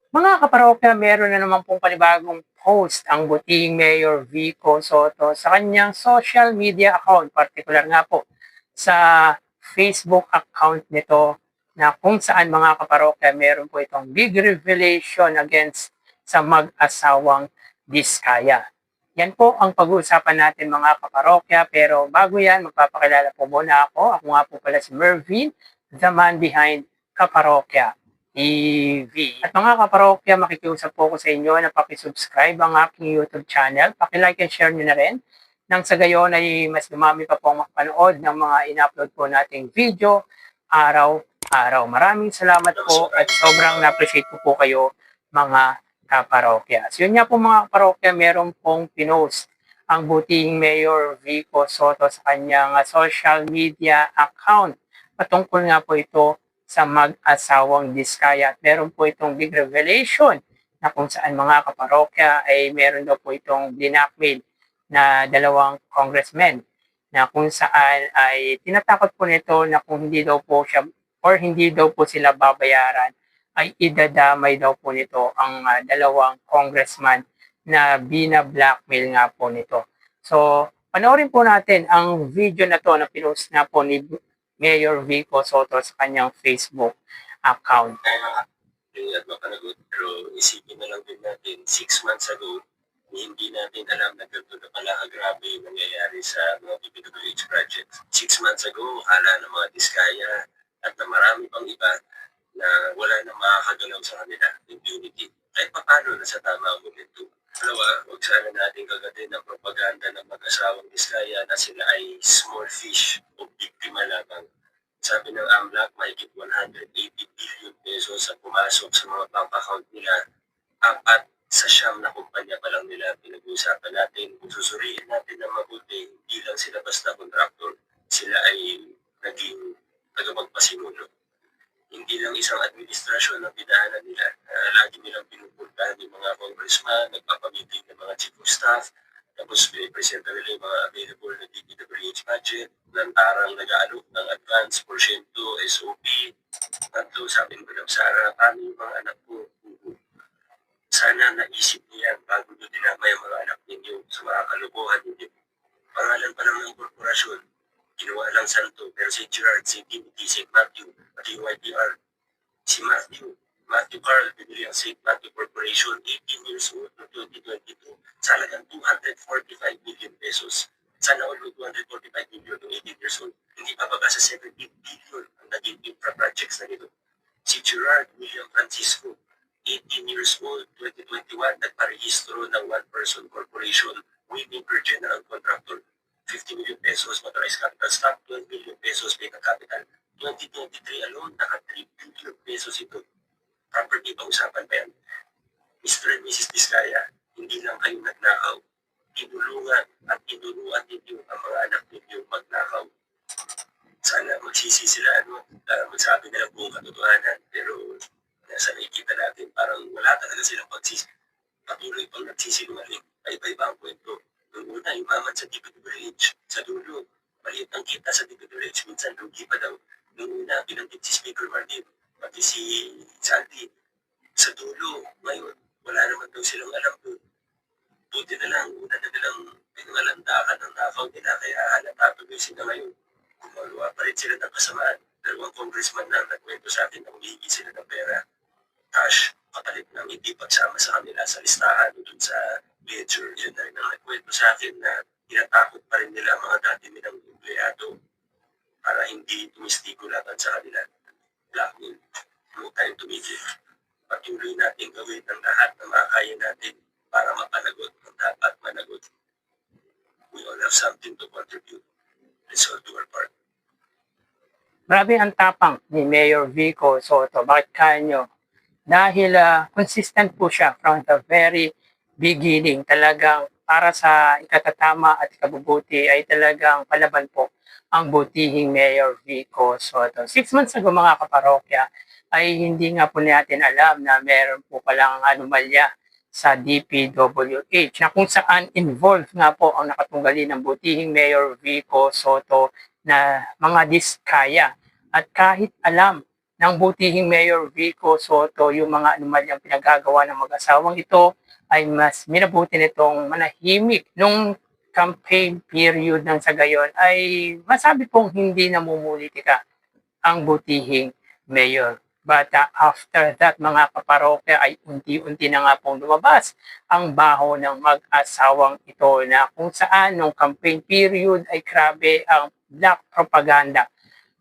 Mga kaparokya, meron na naman pong panibagong post ang butihing Mayor Vico Soto sa kanyang social media account, partikular nga po sa Facebook account nito na kung saan mga kaparokya meron po itong big revelation against sa mag-asawang Diskaya. Yan po ang pag-uusapan natin mga kaparokya, pero bago yan, magpapakilala po muna ako. Ako nga po pala si Mervin, the man behind Kaparokya TV. At mga kaparokya, makikiusap po ako sa inyo na pakisubscribe ang aking YouTube channel. Pakilike and share nyo na rin. Nang sa gayon ay mas dumami pa po ang makapanood ng mga in-upload po nating video araw-araw. Maraming salamat po at sobrang na-appreciate ko po kayo mga kaparokya. So yun nga po mga kaparokya, meron pong pinost ang butihing Mayor Vico Soto sa kanyang social media account. Patungkol nga po ito sa mag-asawang Diskaya. At meron po itong big revelation na kung saan mga kaparokya ay meron daw po itong dinakmil na dalawang congressmen na kung saan ay tinatakot po nito na kung hindi daw po siya or hindi daw po sila babayaran ay idadamay daw po nito ang dalawang congressman na bina-blackmail nga po nito. So, panoorin po natin ang video na to na pinost na po ni Mayor Vico Soto sa kanyang Facebook account. At mapanagot, pero isipin na lang din natin, 6 months ago, hindi natin alam na ganito na pala grabe yung nangyayari sa mga DPWH projects. 6 months ago, akala ng mga Diskaya at na marami pang iba na wala na makakagalaw sa kanila, impunity. Kahit paano nasa tama ang momento. Dalawa, huwag sana natin kagatin ang propaganda ng mag-asawang Diskaya na sila ay small fish o biktima lamang. Sabi ng AMLAC, mahigit 180 billion pesos ang pumasok sa mga bank account nila. Apat sa siyam na kumpanya pa lang nila. Pinag-uusapan natin, kung susuriin natin ng mabuti, hindi lang sila basta contractor. Sila ay naging tagapagpasimulo. Hindi lang isang administrasyon ang pinaanan nila. Lagi nilang pinupuntahan yung mga congressman, nagpapamiting ng mga chief of staff, tapos pinipresenta nila yung mga available na DPWH budget, lantarang nag-aalok ng advance, porsyento, SOP. Tatlo, sabi ni Madam Sara, paano yung mga anak ko? Sana naisip niya bago nyo dinamay ang mga anak ninyo sa mga kalukuhan ninyo. Pangalan pa lang ng korporasyon, ginawa lang santo, pero si Gerard, si Timothy, si Matthew, at yung YPR, si Matthew Carl, bibili ang St. Matthew Corporation, 18 years old noong 2022, sa halagang 245 million pesos. Sana all 245 million noong 18 years old, hindi bababa sa 17 billion ang naging infra projects na nito. Si Gerard William Francisco, 18 years old, 2021, nagparehistro ng one-person corporation, Waymaker General Contractor, 50 million pesos motorized capital stock, 12 million pesos paid-up capital. 2023 alone, naka 3 billion pesos ito. Property pa usapan pa yan. Mr. and Mrs. Diskaya, hindi lang kayo nagnakaw. Tinulungan at tinuruan ninyo ang mga anak ninyo magnakaw. Sana magsisi sila, magsabi nila buong katotohanan, pero nasa nakikita natin, parang wala talaga silang pagsisi. Patuloy pang nagsisinungaling, ay iba-iba ang kwento. Noong una, yumaman sa DPWH. Sa dulo, maliit ang kita sa DPWH. Minsan, lugi pa daw. Noong una, binanggit si Speaker Martin, pati si Sandy. Sa dulo, ngayon, wala naman daw silang alam doon. Buti na lang, una na nilang pinangalandakan ng nakaw nila, kaya halata tuloy sila ngayon. Gumagawa pa rin sila ng kasamaan. Dalawang congressman na nagkwento sa akin na humihingi sila ng pera. Cash, kapalit ng hindi pagsama sa kanila sa listahan doon sa ledger. Yun na rin ang nagkwento sa akin na tinatakot pa rin nila mga dati nilang empleyado para hindi tumistigo laban sa kanila. Blackmail. Huwag tayong tumigil. Patuloy natin gawin ng lahat na makakaya natin para mapanagot ang dapat managot. We all have something to contribute. Let's all do our part. Grabe ang tapang ni Mayor Vico Soto. Bakit kaya nyo? Dahil consistent po siya from the very beginning. Talagang para sa ikatatama at ikabubuti ay talagang palaban po ang butihing Mayor Vico Soto. 6 months ago mga kaparokya ay hindi nga po natin alam na meron po palang anomalya sa DPWH na kung saan involved nga po ang nakatunggali ng butihing Mayor Vico Soto na mga diskaya. At kahit alam ng butihing Mayor Vico Soto yung mga anomalyang pinagagawa ng mag-asawang ito, ay mas minabuti nitong manahimik nung campaign period ng sa gayon ay masabi pong hindi namumulitika ang butihing mayor. But after that, mga kaparokya, ay unti-unti na nga pong lumabas ang baho ng mag-asawang ito na kung saan nung campaign period ay grabe ang black propaganda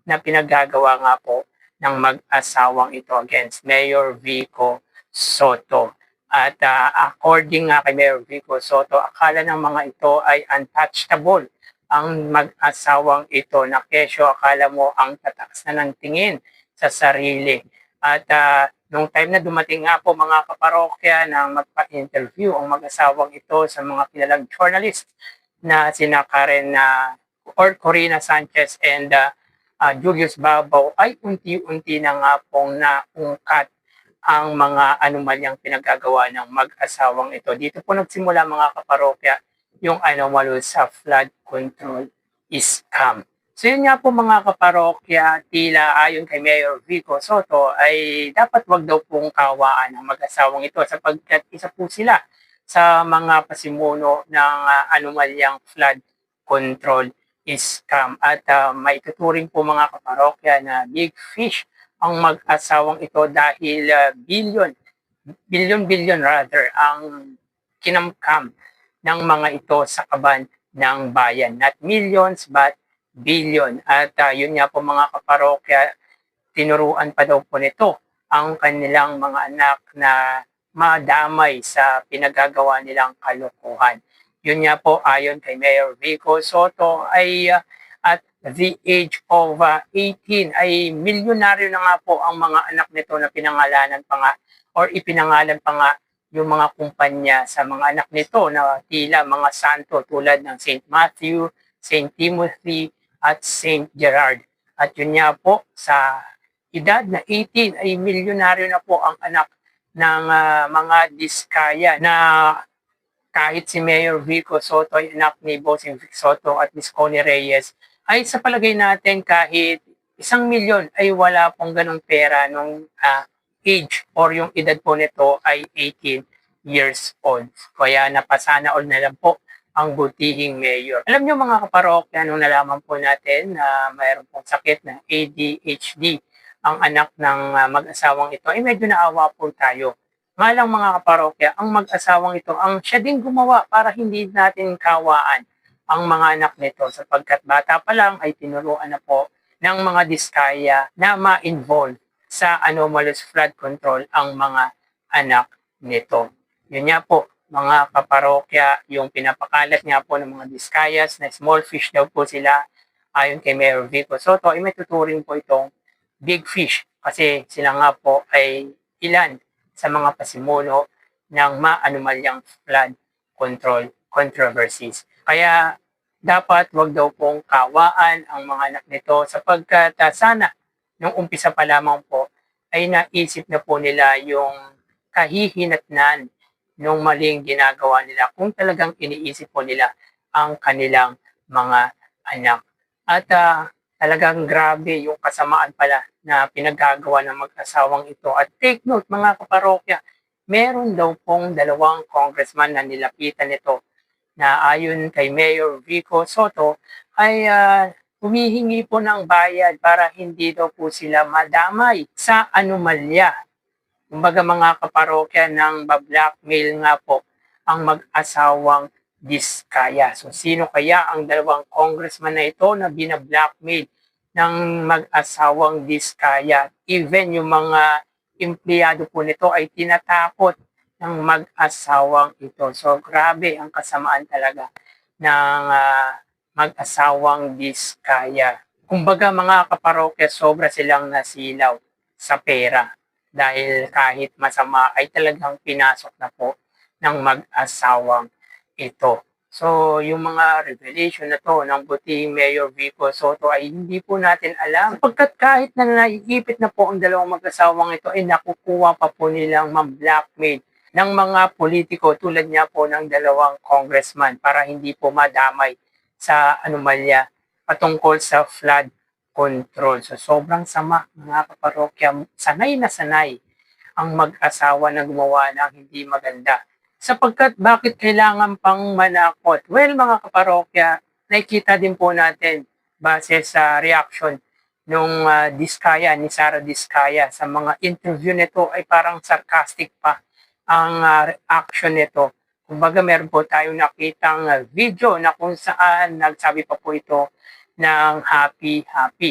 na pinagagawa nga po ng mag-asawang ito against Mayor Vico Soto. At according nga kay Mayor Vico Soto, akala ng mga ito ay untouchable ang mag-asawang ito na kesyo akala mo ang tataas na ng tingin sa sarili. At nung time na dumating nga po mga kaparokya na magpa-interview ang mag-asawang ito sa mga kilalang journalist na sina Karen or Corina Sanchez and Julius Babaw ay unti-unti na nga pong naungkat ang mga anomalyang pinagagawa ng mag-asawang ito. Dito po nagsimula mga kaparokya yung anomaly sa flood control scam. So yun nga po mga kaparokya, tila ayon kay Mayor Vico Soto ay dapat wag daw pong kawaan ng mag-asawang ito sapagkat isa po sila sa mga pasimuno ng anomalyang flood control scam. At maituturing po mga kaparokya na big fish ang mag-asawang ito dahil billion rather ang kinamkam ng mga ito sa kaban ng bayan. Not millions but billion. At yun nga po mga kaparokya, tinuruan pa daw po nito ang kanilang mga anak na madamay sa pinagagawa nilang kalokohan. Yun nga po ayon kay Mayor Vico Soto ay at the age of 18 ay milyonaryo na nga po ang mga anak nito na pinangalanan pa nga or ipinangalan pa nga yung mga kumpanya sa mga anak nito na tila mga santo tulad ng St. Matthew, St. Timothy at St. Gerard. At yun nga po sa edad na 18 ay milyonaryo na po ang anak ng mga diskaya na kahit si Mayor Vico Soto ay anak ni Bossing Vic Soto at Miss Connie Reyes, ay sa palagay natin kahit 1,000,000 ay wala pong ganong pera nung age or yung edad po nito ay 18 years old. Kaya napasana all na lang po ang butihing mayor. Alam nyo mga kaparokya, nung nalaman po natin na mayroon pong sakit na ADHD ang anak ng mag-asawang ito, ay medyo naawa po tayo. Nga lang mga kaparokya, ang mag-asawang ito, ang siya din gumawa para hindi natin kawaan ang mga anak nito sapagkat bata pa lang ay tinuruan na po ng mga diskaya na ma-involve sa anomalous flood control ang mga anak nito. Yun nga po, mga kaparokya, yung pinapakalat nga po ng mga diskayas na small fish daw po sila ayon kay Mayor Vico Soto, ay may tuturing po itong big fish kasi sila nga po ay ilan sa mga pasimuno ng maanomalyang flood control controversies. Kaya dapat wag daw pong kawaan ang mga anak nito sapagkat sana nung umpisa pa lamang po ay naisip na po nila yung kahihinatnan nung maling ginagawa nila kung talagang iniisip po nila ang kanilang mga anak. At talagang grabe yung kasamaan pala na pinagagawa ng mag-asawang ito. At take note mga kaparokya, meron daw pong 2 congressman na nilapitan nito na ayon kay Mayor Vico Soto ay humihingi po ng bayad para hindi daw po sila madamay sa anomalya. Kumbaga mga kaparokya ng blackmail nga po ang mag-asawang diskaya. So sino kaya ang 2 congressman na ito na binablackmail ng mag-asawang diskaya? Even yung mga empleyado po nito ay tinatakot ng mag-asawang ito. So grabe ang kasamaan talaga ng mag-asawang diskaya. Kumbaga mga kaparokya, sobra silang nasilaw sa pera dahil kahit masama ay talagang pinasok na po ng mag-asawang ito. So, yung mga revelation na to ng butihing Mayor Vico Soto ay hindi po natin alam. Sapagkat kahit na naiipit na po ang 2 mag-asawang ito ay nakukuha pa po nilang ma-blackmail ng mga politiko tulad niya po ng 2 congressman para hindi po madamay sa anomalya patungkol sa flood control. So sobrang sama mga kaparokya, sanay na sanay ang mag-asawa na gumawa ng hindi maganda. Sapagkat bakit kailangan pang manakot? Well mga kaparokya, nakikita din po natin base sa reaction nung Diskaya, ni Sara Diskaya sa mga interview nito ay parang sarcastic pa ang reaction nito. Kumbaga meron po tayong nakitang video na kung saan nagsabi pa po ito ng happy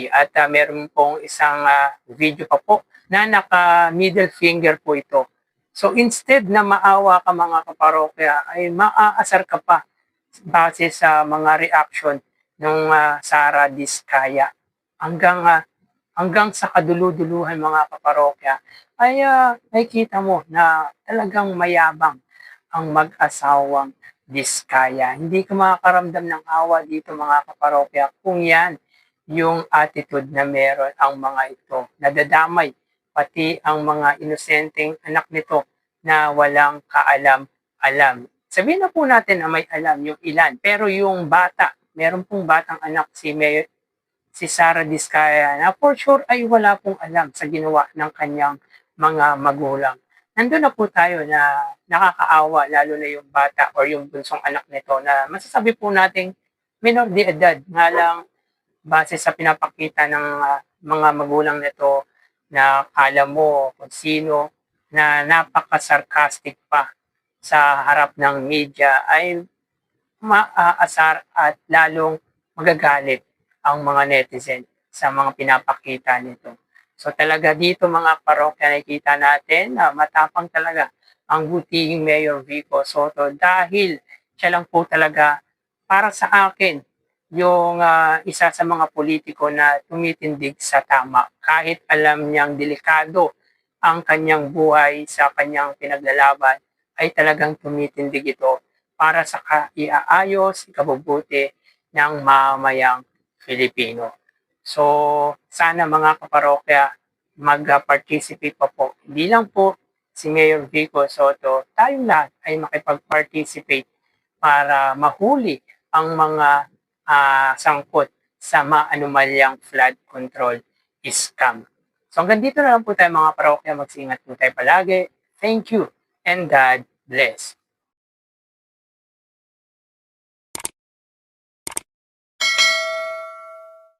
at meron pong isang video pa po na naka middle finger po ito. So instead na maawa ka mga kaparokya ay maaasar ka pa base sa mga reaction ng Sara Diskaya hanggang sa kaduluduluhan mga kaparokya ay nakikita mo na talagang mayabang ang mag-asawang Diskaya. Hindi ka makakaramdam ng awa dito mga kaparokya kung yan yung attitude na meron ang mga ito. Nadadamay pati ang mga inosenteng anak nito na walang kaalam-alam. Sabihin na po natin na may alam yung ilan, pero yung bata, meron pong batang anak si Sara Diskaya na for sure ay wala pong alam sa ginawa ng kanyang mga magulang. Nandun na po tayo na nakakaawa, lalo na yung bata or yung bunsong anak nito na masasabi po nating minor de edad, nga lang base sa pinapakita ng mga magulang nito na alam mo kung sino na napaka-sarcastic pa sa harap ng media ay maaasar at lalong magagalit ang mga netizen sa mga pinapakita nito. So talaga dito mga parokya nakikita natin na matapang talaga ang buting Mayor Vico Soto dahil siya lang po talaga para sa akin yung isa sa mga politiko na tumitindig sa tama kahit alam niyang delikado ang kanyang buhay sa kanyang pinaglalaban ay talagang tumitindig ito para sa iaayos, ikabubuti ng mamayang Filipino. So, sana mga kaparokya, mag-participate pa po. Hindi lang po si Mayor Vico Soto, tayong lahat ay makipag-participate para mahuli ang mga sangkot sa maanumalyang flood control scam. So hanggang dito na lang po tayo mga parokya. Mag-ingat po tayo palagi. Thank you and God bless.